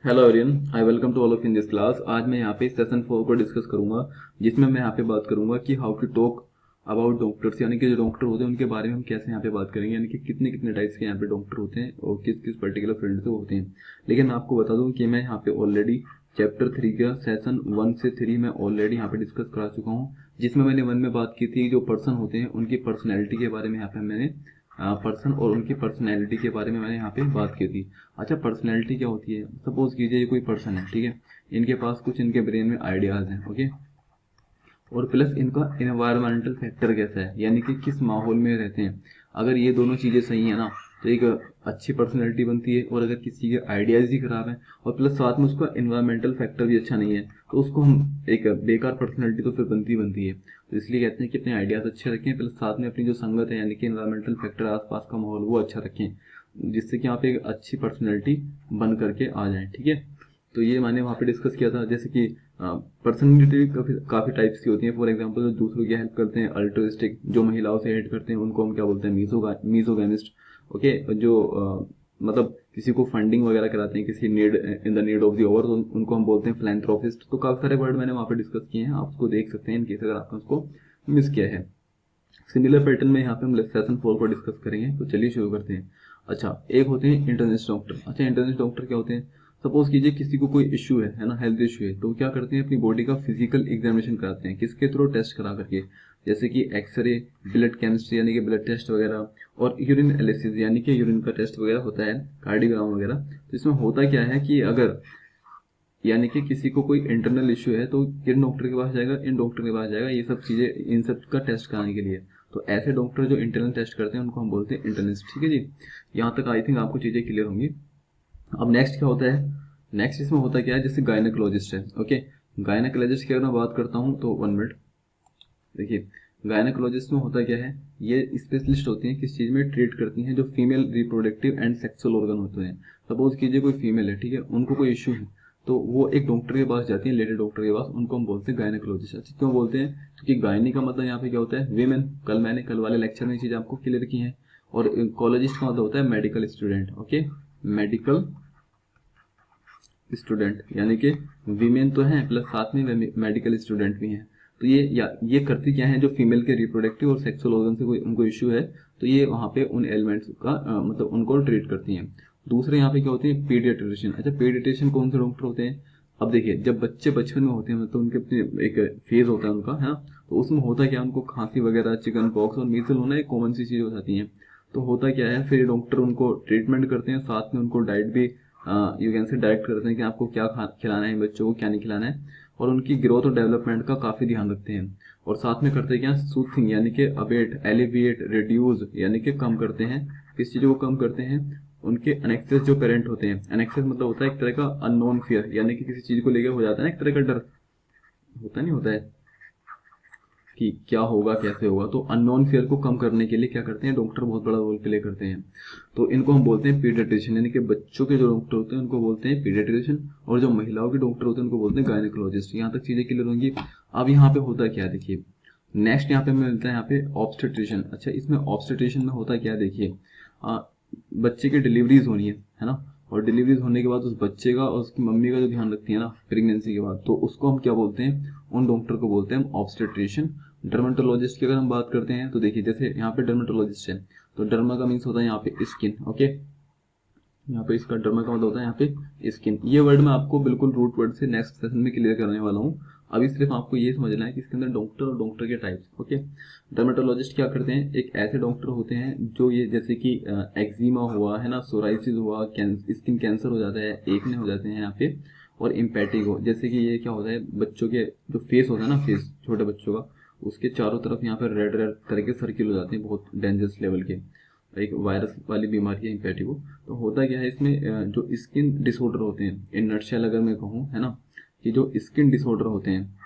Hello everyone, I welcome to all of in this class. आज मैं यहाँ पे सेशन 4 को डिस्कस करूंगा, जिसमें मैं यहाँ पे बात करूंगा कि how to talk about doctors, यानी कि जो डॉक्टर होते हैं उनके बारे में हम कैसे यहाँ पे बात करेंगे, यानी कि कितने कितने टाइप्स के यहाँ पे डॉक्टर होते हैं और किस किस पर्टिकुलर फील्ड से होते हैं। लेकिन मैं आपको बता दूं कि मैं यहाँ पे ऑलरेडी चैप्टर 3 का सेशन 1 से 3 में ऑलरेडी यहाँ पे डिस्कस करा चुका हूँ, जिसमें मैंने 1 में बात की थी जो पर्सन होते हैं उनकी पर्सनैलिटी के बारे में। यहाँ पे मैंने पर्सन और उनकी पर्सनैलिटी के बारे में मैंने यहाँ पे बात की थी। अच्छा, पर्सनैलिटी क्या होती है? सपोज कीजिए ये कोई पर्सन है, ठीक है, इनके पास कुछ इनके ब्रेन में आइडियाज हैं, ओके, और प्लस इनका इन्वायरमेंटल फैक्टर कैसा है, यानी कि किस माहौल में रहते हैं। अगर ये दोनों चीज़ें सही है ना, तो एक अच्छी पर्सनैलिटी बनती है। और अगर किसी के आइडियाज ही खराब है और प्लस साथ में उसका इन्वायरमेंटल फैक्टर भी अच्छा नहीं है, तो उसको हम एक बेकार पर्सनैलिटी तो फिर बनती है। तो इसलिए कहते हैं कि अपने आइडियाज अच्छे रखें, प्लस साथ में अपनी जो संगत है यानी कि इन्वायरमेंटल फैक्टर, आसपास का माहौल वो अच्छा रखें, जिससे कि आप एक अच्छी पर्सनैलिटी बन करके आ जाएं, ठीक है। तो ये मैंने वहाँ पे डिस्कस किया था, जैसे कि पर्सनैलिटी काफ़ी टाइप्स की होती हैं। फॉर एग्जांपल जो दूसरों की हेल्प करते हैं अल्ट्रुइस्टिक, जो महिलाओं से हेल्प करते हैं उनको हम क्या बोलते हैं, मीजोगैमिस्ट, ओके। जो मतलब किसी को फंडिंग वगैरह कराते हैं, किसी need in the need of the over, तो उनको हम बोलते हैं फिलैंथ्रोपिस्ट। तो काफ़ी सारे वर्ड मैंने वहाँ पे डिस्कस किए हैं, आप उसको देख सकते हैं इनकेस अगर आपने उसको मिस किया है। सिमिलर पैटर्न में यहाँ पे हम सेशन 4 को डिस्कस करेंगे, तो चलिए शुरू करते हैं। अच्छा, एक होते हैं इंटरनिस्ट डॉक्टर। अच्छा, इंटरनिस्ट डॉक्टर क्या होते हैं? सपोज कीजिए किसी को कोई इशू है ना, हेल्थ इशू है, तो क्या करते हैं, अपनी बॉडी का फिजिकल एग्जामिनेशन कराते हैं, किसके थ्रू? टेस्ट करा करके, जैसे कि एक्सरे, ब्लड केमिस्ट्री यानी कि ब्लड टेस्ट वगैरह, और यूरिन एनालिसिस यानी कि यूरिन का टेस्ट वगैरह होता है, कार्डियोग्राम वगैरह। तो इसमें होता क्या है कि अगर यानी कि किसी को कोई इंटरनल इश्यू है तो किन डॉक्टर के पास जाएगा? इन डॉक्टर के पास जाएगा, ये सब चीज़ें, इन सब का टेस्ट कराने के लिए। तो ऐसे डॉक्टर जो इंटरनल टेस्ट करते हैं उनको हम बोलते हैं इंटर्निस्ट, ठीक है जी। यहाँ तक आई थिंक आपको चीज़ें क्लियर होंगी। अब नेक्स्ट क्या होता है? नेक्स्ट इसमें होता क्या है, जैसे गायनेकोलॉजिस्ट है, ओके। गायनेकोलॉजिस्ट की अगर मैं बात करता हूँ तो 1 मिनट देखिए, गायनेकोलॉजिस्ट में होता क्या है, ये स्पेशलिस्ट होती हैं किस चीज़ में? ट्रीट करती हैं जो female reproductive and sexual organ होते हैं। सपोज कीजिए कोई फीमेल है, ठीक है, उनको कोई इश्यू है, तो वो एक डॉक्टर के पास जाती है, लेडी डॉक्टर के पास, उनको हम बोलते हैं गायनेकोलॉजिस्ट। अच्छा, क्यों बोलते हैं? क्योंकि गायनी का मतलब यहाँ पे क्या होता है? वीमेन। मैंने कल वाले लेक्चर में ये चीज़ आपको क्लियर की है। और कोलॉजिस्ट का मतलब होता है medical student, okay, medical student, यानी कि वीमेन तो हैं प्लस साथ में मेडिकल स्टूडेंट भी हैं। तो ये करती क्या है, जो फीमेल के रिप्रोडक्टिव और सेक्सुअल ऑर्गन से कोई उनको इश्यू है, तो ये वहाँ पे उन एलिमेंट्स का मतलब उनको ट्रीट करती हैं। दूसरे यहाँ पे क्या होती है? पीडियाट्रिशियन। अच्छा, पीडियाट्रिशियन कौन से डॉक्टर होते हैं? अब देखिए, जब बच्चे बचपन में होते हैं, मतलब उनके अपने एक फेज होता है उनका, है ना, तो उसमें होता क्या, उनको खांसी वगैरह, चिकन पॉक्स और मीजल होना एक कॉमन सी चीज़ हो जाती है। तो होता क्या है, फिर डॉक्टर उनको ट्रीटमेंट करते हैं, साथ में उनको डाइट भी यू कैन से डायरेक्ट करते हैं कि आपको क्या खिलाना है बच्चों को, क्या नहीं खिलाना है, और उनकी ग्रोथ और डेवलपमेंट का काफ़ी ध्यान रखते हैं। और साथ में करते क्या, सूथिंग यानी कि अबेट, एलिविएट, रिड्यूस यानी कि कम करते हैं। किस चीज़ को कम करते हैं? उनके अनेक्सेस जो पेरेंट होते हैं। अनेक्सेस मतलब होता है एक तरह का अननोन फियर, यानी कि किसी चीज़ को लेकर हो जाता है ना एक तरह का डर, होता नहीं होता है कि क्या होगा, कैसे होगा। तो अननोन फियर को कम करने के लिए क्या करते हैं, डॉक्टर बहुत बड़ा रोल प्ले करते हैं। तो इनको हम बोलते हैं पीडियाट्रिशियन, यानी कि बच्चों के जो डॉक्टर होते हैं उनको बोलते हैं पीडियाट्रिशियन, और जो महिलाओं के डॉक्टर होते हैं उनको बोलते हैं गायनेकोलॉजिस्ट। यहाँ तक चीज़ें क्लियर होंगी। अब यहाँ पे होता क्या है, देखिए, नेक्स्ट यहाँ पे मिलता है यहाँ पे ऑब्स्टेट्रिशियन। अच्छा, इसमें ऑब्स्टेट्रिशियन में होता क्या है, देखिए, बच्चे की डिलीवरीज होनी है ना, और डिलीवरीज होने के बाद उस बच्चे का और उसकी मम्मी का जो ध्यान रखती है ना प्रेगनेंसी के बाद, तो उसको हम क्या बोलते हैं? उन डॉक्टर को बोलते हैं हम ऑब्स्टेट्रिशियन। डर्मेटोलॉजिस्ट की अगर हम बात करते हैं तो देखिए, जैसे यहाँ पे डर्मेटोलॉजिस्ट है, तो डर्मा का मीन्स होता है यहाँ पे स्किन, ओके। यहाँ पे इसका डर्मा का मतलब होता है यहाँ पे स्किन। ये वर्ड मैं आपको बिल्कुल रूट वर्ड से नेक्स्ट सेशन में क्लियर करने वाला हूँ। अभी सिर्फ आपको ये समझना है कि इसके अंदर डॉक्टर और डॉक्टर के टाइप्स, ओके। डर्मेटोलॉजिस्ट क्या करते हैं? एक ऐसे डॉक्टर होते हैं जो ये, जैसे कि एक्जिमा हुआ है ना, सोराइसिस हुआ, स्किन कैंसर हो जाता है, एक्ने हो जाते हैं यहाँ पे, और इम्पैटिगो, जैसे कि ये क्या होता है, बच्चों के जो फेस होता है ना, फेस छोटे बच्चों का, उसके चारों तरफ यहाँ पर रेड रेड तरह के सर्किल हो जाते हैं, बहुत डेंजरस लेवल के, एक वायरस वाली बीमारी है इम्पैटिगो। तो होता क्या है इसमें, जो स्किन डिसऑर्डर होते हैं, इन नटशेल अगर मैं कहूँ, है ना, कि जो स्किन डिसऑर्डर होते हैं,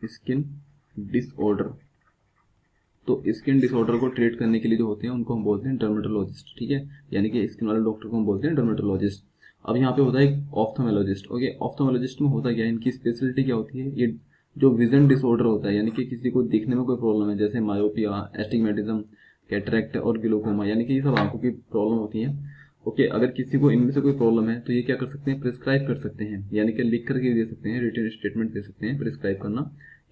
स्किन डिसऑर्डर, तो स्किन डिसऑर्डर को ट्रीट करने के लिए जो होते हैं उनको हम बोलते हैं डर्मेटोलॉजिस्ट, ठीक है, यानी कि स्किन वाले डॉक्टर को हम बोलते हैं डर्मेटोलॉजिस्ट। अब यहाँ पे होता है ऑप्थोमेलॉजिस्ट, ओके। ऑप्थोमेलॉजिस्ट में होता क्या है, इनकी स्पेशलिटी क्या होती है, ये जो विजन डिसऑर्डर होता है, यानी कि किसी को दिखने में कोई प्रॉब्लम है, जैसे मायोपिया, एस्टिग्मेटिज्म, कैटरेक्ट और ग्लूकोमा, यानी कि ये सब आंखों की प्रॉब्लम होती है, ओके, अगर किसी को इनमें से कोई प्रॉब्लम है तो ये क्या कर सकते हैं, प्रिस्क्राइब कर सकते हैं, यानी कि लिख करके दे सकते हैं, रिटन स्टेटमेंट दे सकते हैं प्रिस्क्राइब करना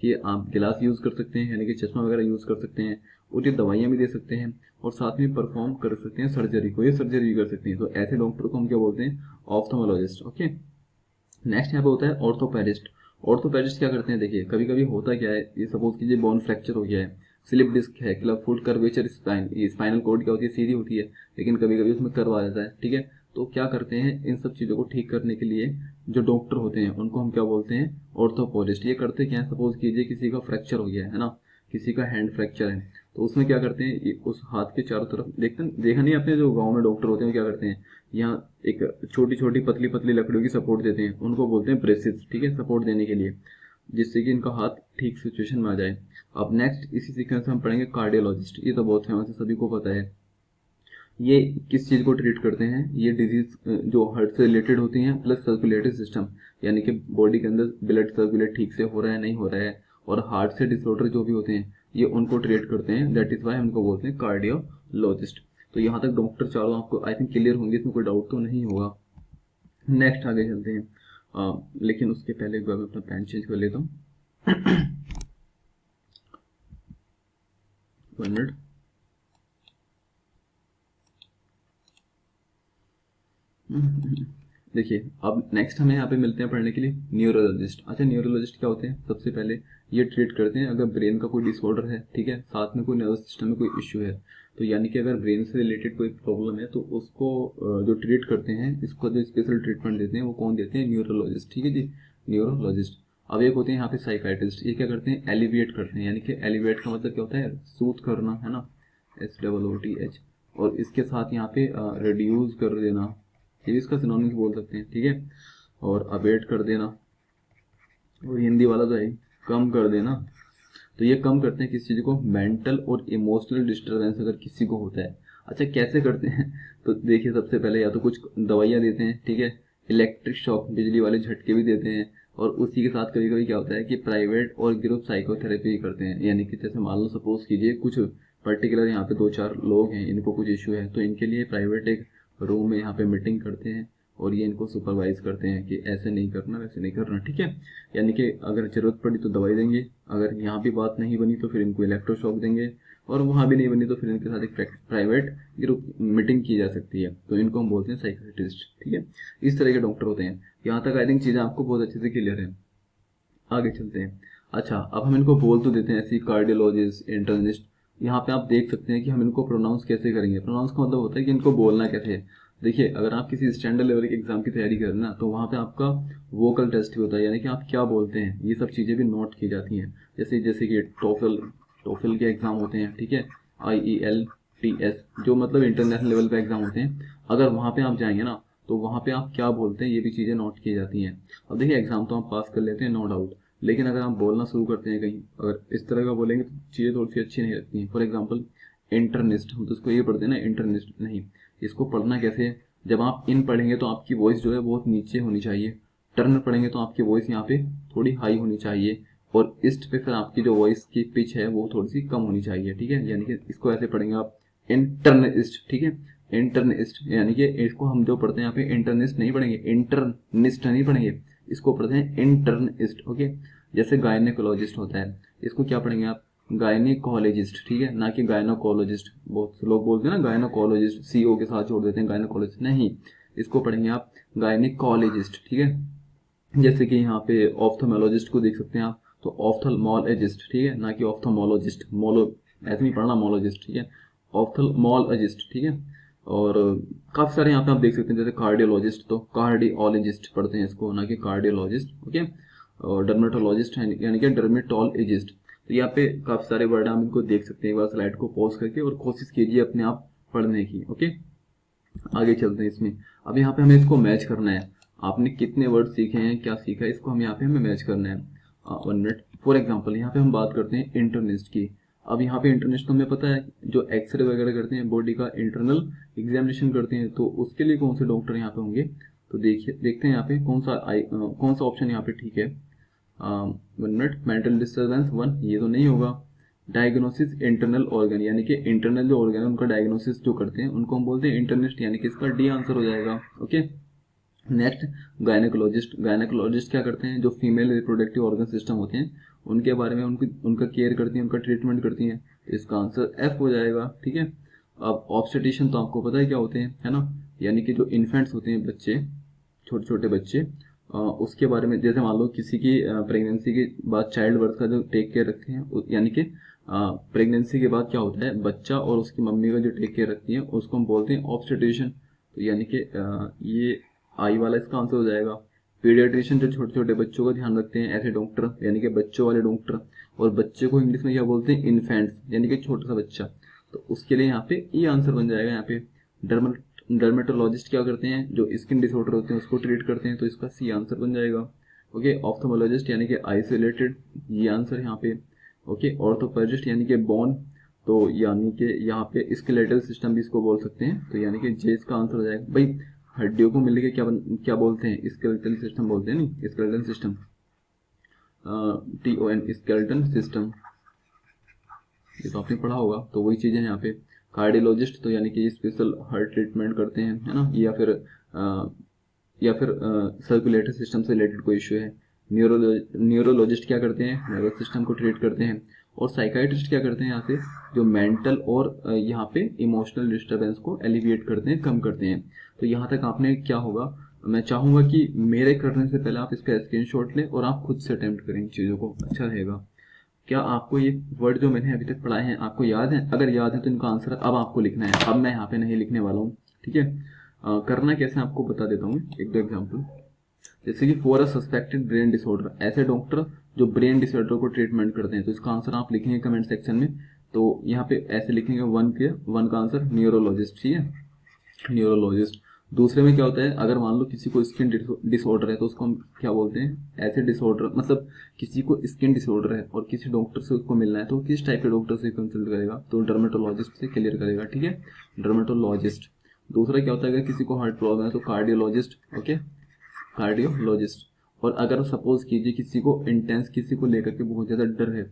कि आप गिलास यूज़ कर सकते हैं, यानी कि चश्मा वगैरह यूज़ कर सकते हैं, और ये दवाइयाँ भी दे सकते हैं, और साथ में परफॉर्म कर सकते हैं सर्जरी को, ये सर्जरी भी कर सकते हैं। तो ऐसे डॉक्टर को हम क्या बोलते हैं, ऑप्थोमोलॉजिस्ट। ओके, नेक्स्ट यहाँ पे होता है ऑर्थोपेडिस्ट। ऑर्थोपेडिस्ट क्या करते हैं, देखिए कभी कभी होता क्या है, ये सपोज कीजिए बोन फ्रैक्चर हो गया है, स्लिप डिस्क है, क्लब फुट कर्वेचर स्पाइन, ये स्पाइनल कॉर्ड क्या होती है, सीधी होती है, लेकिन कभी कभी उसमें कर्व आ जाता है, ठीक है। तो क्या करते हैं, इन सब चीज़ों को ठीक करने के लिए जो डॉक्टर होते हैं उनको हम क्या बोलते हैं, ऑर्थोपोडिस्ट। ये करते क्या है, सपोज कीजिए किसी का फ्रैक्चर हो गया है ना, किसी का हैंड फ्रैक्चर है, तो उसमें क्या करते हैं, उस हाथ के चारों तरफ देखा नहीं आपने, जो गांव में डॉक्टर होते हैं क्या करते हैं, यहाँ एक छोटी छोटी पतली पतली लकड़ियों की सपोर्ट देते हैं, उनको बोलते हैं ब्रेसिस, ठीक है, सपोर्ट देने के लिए, जिससे कि इनका हाथ ठीक सिचुएशन में आ जाए। अब नेक्स्ट इसी सीक्वेंस में हम पढ़ेंगे कार्डियोलॉजिस्ट। ये तो बहुत फेमस है, सभी को पता है। ये किस चीज़ को ट्रीट करते हैं, ये डिजीज जो हार्ट से रिलेटेड होती हैं, प्लस सर्कुलेटरी सिस्टम, यानी कि बॉडी के अंदर ब्लड सर्कुलेट ठीक से हो रहा है नहीं हो रहा है, और हार्ट से डिसऑर्डर जो भी होते हैं ये उनको ट्रीट करते हैं, दैट इज वाई हमको बोलते हैं कार्डियोलॉजिस्ट। तो यहाँ तक डॉक्टर चारों आपको आई थिंक क्लियर होंगे, इसमें कोई डाउट तो नहीं होगा। नेक्स्ट आगे चलते हैं, लेकिन उसके पहले एक बार मैं अपना पेन चेंज कर लेता हूँ। 1 मिनट। देखिए अब नेक्स्ट हमें यहाँ पे मिलते हैं पढ़ने के लिए न्यूरोलॉजिस्ट। अच्छा, न्यूरोलॉजिस्ट क्या होते हैं, सबसे पहले ये ट्रीट करते हैं अगर ब्रेन का कोई डिसऑर्डर है, ठीक है, साथ में कोई नर्वस सिस्टम में कोई इश्यू है, तो यानी कि अगर ब्रेन से रिलेटेड कोई प्रॉब्लम है तो उसको जो ट्रीट करते हैं, इसको जो स्पेशल ट्रीटमेंट देते हैं वो कौन देते हैं, न्यूरोलॉजिस्ट, ठीक है जी, न्यूरोलॉजिस्ट। अब एक होते हैं यहाँ पे साइकाइट्रिस्ट, ये क्या करते हैं, एलिविएट करते हैं, यानी कि एलिविएट का मतलब क्या होता है, सूथ करना, है ना, SOOTH, और इसके साथ यहाँ पे रिड्यूस कर देना, ये इसका सिनोनिम्स बोल सकते हैं, ठीक है, और अबेट कर देना, और हिंदी वाला तो है कम कर देना। तो ये कम करते हैं किस चीज़ को, मेंटल और इमोशनल डिस्टर्बेंस अगर किसी को होता है। अच्छा, कैसे करते हैं, तो देखिए सबसे पहले या तो कुछ दवाइयाँ देते हैं, ठीक है, इलेक्ट्रिक शॉक बिजली वाले झटके भी देते हैं, और उसी के साथ कभी कभी क्या होता है कि प्राइवेट और ग्रुप साइकोथेरेपी करते हैं, यानी कि जैसे मान लो सपोज कीजिए कुछ पर्टिकुलर यहाँ पे 2-4 लोग हैं, इनको कुछ इशू है, तो इनके लिए प्राइवेट एक रूम में यहाँ पे मीटिंग करते हैं, और ये इनको सुपरवाइज करते हैं कि ऐसे नहीं करना वैसे नहीं करना, ठीक है। यानी कि अगर जरूरत पड़ी तो दवाई देंगे, अगर यहाँ भी बात नहीं बनी तो फिर इनको इलेक्ट्रोशॉक देंगे, और वहाँ भी नहीं बनी तो फिर इनके साथ एक प्राइवेट ग्रुप मीटिंग की जा सकती है, तो इनको हम बोलते हैं साइकियाट्रिस्ट, ठीक है। इस तरह के डॉक्टर होते हैं। यहाँ तक आई थिंक चीज़ें आपको बहुत अच्छे से क्लियर है। आगे चलते हैं। अच्छा, अब हम इनको बोल तो देते हैं ऐसी कार्डियोलॉजिस्ट, इंटर्निस्ट, यहाँ पे आप देख सकते हैं कि हम इनको प्रोनाउंस कैसे करेंगे। प्रोनाउंस का मतलब होता है कि इनको बोलना कैसे है। देखिए अगर आप किसी स्टैंडर्ड लेवल के एग्जाम की तैयारी कर रहे हैं ना, तो वहाँ पे आपका वोकल टेस्ट भी होता है, यानी कि आप क्या बोलते हैं, ये सब चीज़ें भी नोट की जाती हैं। जैसे जैसे कि टोफल के एग्जाम होते हैं, ठीक है, IELTS, जो मतलब इंटरनेशनल लेवल पे एग्जाम होते हैं, अगर वहाँ पे आप जाएंगे ना तो वहाँ पे आप क्या बोलते हैं ये भी चीज़ें नोट की जाती हैं। अब देखिए एग्जाम तो आप पास कर लेते हैं नो डाउट, लेकिन अगर आप बोलना शुरू करते हैं कहीं, अगर इस तरह का बोलेंगे तो चीज़ें थोड़ी सी अच्छी नहीं लगती हैं। फॉर एग्जाम्पल इंटरनिस्ट, हम तो इसको ये पढ़ते हैं ना, इंटरनिस्ट नहीं, इसको पढ़ना कैसे है, जब आप इन पढ़ेंगे तो आपकी वॉइस जो है बहुत नीचे होनी चाहिए, टर्न पढ़ेंगे तो आपकी वॉइस यहाँ पे थोड़ी हाई होनी चाहिए, और ईस्ट पे फिर आपकी जो वॉइस की पिच है वो थोड़ी सी कम होनी चाहिए, ठीक है। यानी कि इसको ऐसे पढ़ेंगे आप इंटरनिस्ट, ठीक है, इंटरनिस्ट, यानी कि इसको हम जो पढ़ते हैं यहाँ पे इंटरनिस्ट नहीं पढ़ेंगे, इंटरनिस्ट नहीं पढ़ेंगे, इसको पढ़ते हैं इंटरनिस्ट, ओके। जैसे गायनेकोलॉजिस्ट होता है, इसको क्या पढ़ेंगे आप, गायनेकोलॉजिस्ट, ठीक है, ना कि गायनोकोलॉजिस्ट। बहुत से लोग बोलते हैं ना गायनोकोलॉजिस्ट, CO के साथ जोड़ देते हैं गायनोकोलॉजिस्ट, नहीं, इसको पढ़ेंगे आप गायनेकोलॉजिस्ट, ठीक है। जैसे कि यहाँ पे ऑप्थोमोलॉजिस्ट को देख सकते हैं आप, तो ऑप्थल्मोलॉजिस्ट, ठीक है, ना कि ऑप्थोमोलॉजिस्ट, मोलो ऐसे नहीं पढ़ना, मोलॉजिस्ट, ठीक है, ऑप्थल्मोलॉजिस्ट, ठीक है। और काफ़ी सारे यहाँ पे आप देख सकते हैं, जैसे कार्डियोलॉजिस्ट तो कार्डियोलॉजिस्ट पढ़ते हैं इसको, ना कि कार्डियोलॉजिस्ट, ओके। और डर्मेटोलॉजिस्ट है, यानी कि डर्मेटोलॉजिस्ट। तो यहाँ पे काफ़ी सारे वर्ड आप इनको देख सकते हैं, एक बार स्लाइड को पॉज करके, और कोशिश कीजिए अपने आप पढ़ने की, ओके। आगे चलते हैं इसमें। अब यहाँ पे हमें इसको मैच करना है, आपने कितने वर्ड सीखे हैं, क्या सीखा है, इसको हम यहाँ पे हमें मैच करना है। 1 मिनट। फॉर एग्जाम्पल यहाँ पे हम बात करते हैं इंटरनिस्ट की। अब यहाँ पे इंटरनिस्ट हमें पता है, जो एक्सरे वगैरह करते हैं, बॉडी का इंटरनल एग्जामिनेशन करते हैं, तो उसके लिए कौन से डॉक्टर यहाँ पे होंगे, तो देखिए देखते हैं यहाँ पे कौन सा ऑप्शन यहाँ पे ठीक है। 1 मिनट। मेंटल डिस्टर्बेंस 1, ये तो नहीं होगा। डायग्नोसिस इंटरनल ऑर्गन, यानी कि इंटरनल जो ऑर्गन है उनका डायग्नोसिस जो करते हैं उनको हम बोलते हैं इंटर्निस्ट, यानी कि इसका डी आंसर हो जाएगा। Okay, next gynaecologist. गायनेकोलॉजिस्ट क्या करते हैं, जो फीमेल रिप्रोडक्टिव ऑर्गन सिस्टम होते हैं उनके बारे में उनका केयर करती हैं, उनका ट्रीटमेंट करती हैं, तो इसका आंसर एफ हो जाएगा। ठीक है, अब ऑब्स्टेट्रिशियन तो आपको पता है क्या होते हैं, है ना, यानी कि जो इन्फेंट्स होते हैं, बच्चे, छोटे छोटे बच्चे, उसके बारे में, जैसे मान लो किसी की प्रेगनेंसी के बाद चाइल्ड बर्थ का जो टेक केयर रखते हैं, यानी कि प्रेगनेंसी के बाद क्या होता है, बच्चा और उसकी मम्मी का जो टेक केयर रखती है उसको हम बोलते हैं ऑब्स्टेट्रिशियन। तो यानी कि ये आई वाला इसका आंसर हो जाएगा। पीडियाट्रिशियन जो छोटे छोटे बच्चों का ध्यान रखते हैं, ऐसे डॉक्टर, यानी कि बच्चों वाले डॉक्टर, और बच्चे को इंग्लिश में क्या बोलते हैं, इन्फेंट्स, यानी कि छोटा सा बच्चा, तो उसके लिए यहाँ पे ये आंसर बन जाएगा। यहाँ पे डर्मेटोलॉजिस्ट क्या करते हैं, जो स्किन डिसऑर्डर होते हैं उसको ट्रीट करते हैं, तो इसका सी आंसर बन जाएगा। ओके, ऑप्थोमोलॉजिस्ट यानी कि आई से रिलेटेड, ये आंसर यहाँ पे। ओके, ऑर्थोपेडिस्ट यानी कि बोन, तो यानी कि यहाँ पे स्केलेटल सिस्टम भी इसको बोल सकते हैं, तो यानी कि जे इसका आंसर हो जाएगा। भाई हड्डियों को मिलके क्या बोलते हैं, स्केलेटल सिस्टम बोलते हैं, नहीं skeletal system, TON skeletal system, ये तो आपने पढ़ा होगा, तो वही चीज़ है यहाँ पे। कार्डियोलॉजिस्ट तो यानी कि स्पेशल हार्ट ट्रीटमेंट करते हैं, है ना, या फिर सर्कुलेटरी सिस्टम से रिलेटेड कोई इश्यू है। न्यूरोलॉजिस्ट क्या करते हैं, नर्वस सिस्टम को ट्रीट करते हैं। और साइकाइट्रिस्ट क्या करते हैं, यहाँ से जो मेंटल और यहाँ पे इमोशनल डिस्टर्बेंस को एलिविएट करते हैं, कम करते हैं। तो यहाँ तक आपने क्या होगा, मैं चाहूँगा कि मेरे करने से पहले आप इसका स्क्रीनशॉट लें और आप खुद से अटेम्प्ट करें चीज़ों को, अच्छा रहेगा। क्या आपको ये वर्ड जो मैंने अभी तक पढ़ाए हैं आपको याद है? अगर याद है तो इनका आंसर अब आपको लिखना है, अब मैं यहाँ पे नहीं लिखने वाला हूँ। ठीक है, करना कैसे आपको बता देता हूँ एक दो एग्जाम्पल। जैसे कि for a suspected brain disorder, ऐसे डॉक्टर जो ब्रेन डिसऑर्डर को ट्रीटमेंट करते हैं, तो इसका आंसर आप लिखेंगे कमेंट सेक्शन में। तो यहाँ पे ऐसे लिखेंगे, वन का आंसर न्यूरोलॉजिस्ट। ठीक है, न्यूरोलॉजिस्ट। दूसरे में क्या होता है, अगर मान लो किसी को स्किन डिसऑर्डर है तो उसको हम क्या बोलते हैं, ऐसे डिसऑर्डर, मतलब किसी को स्किन डिसऑर्डर है और किसी डॉक्टर से उसको मिलना है तो किस टाइप के डॉक्टर से कंसल्ट करेगा, तो डर्मेटोलॉजिस्ट से क्लियर करेगा। ठीक है, डर्मेटोलॉजिस्ट। दूसरा क्या होता है, अगर किसी को हार्ट प्रॉब्लम है तो कार्डियोलॉजिस्ट। Okay, cardiologist. और अगर सपोज कीजिए किसी को इंटेंस, किसी को लेकर के बहुत ज़्यादा डर है,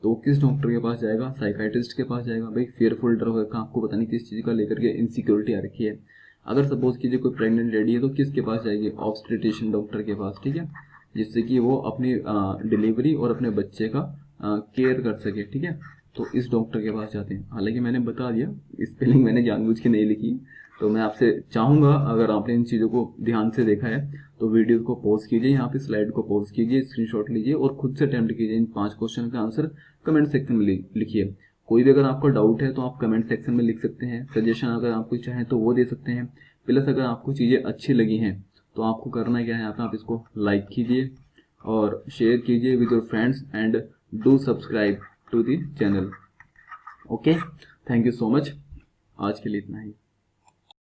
तो किस डॉक्टर के पास जाएगा, साइकाइट्रिस्ट के पास जाएगा। भाई फेयरफुल डर होगा, आपको पता नहीं किस चीज़ का लेकर के इनसिक्योरिटी आ रखी है। अगर सपोज कीजिए कोई प्रेग्नेंट लेडी है तो किसके पास जाएगी, ऑब्स्टेट्रिशियन डॉक्टर के पास। ठीक है, जिससे कि वो अपनी डिलीवरी और अपने बच्चे का केयर कर सके। ठीक है, तो इस डॉक्टर के पास जाते हैं। हालांकि मैंने बता दिया, स्पेलिंग मैंने जानबूझ के नहीं लिखी, तो मैं आपसे चाहूँगा अगर आपने इन चीज़ों को ध्यान से देखा है तो वीडियो को पॉज कीजिए, यहाँ पे स्लाइड को पॉज कीजिए, स्क्रीनशॉट लीजिए और खुद से अटेम्प्ट कीजिए। इन 5 क्वेश्चन का आंसर कमेंट सेक्शन में लिखिए। कोई भी अगर आपको डाउट है तो आप कमेंट सेक्शन में लिख सकते हैं। सजेशन अगर आप कोई चाहें तो वो दे सकते हैं। प्लस अगर आपको चीज़ें अच्छी लगी हैं तो आपको करना क्या है, यहाँ पे आप इसको लाइक कीजिए और शेयर कीजिए with your friends and do subscribe to the channel. Okay, thank you so much, आज के लिए इतना ही।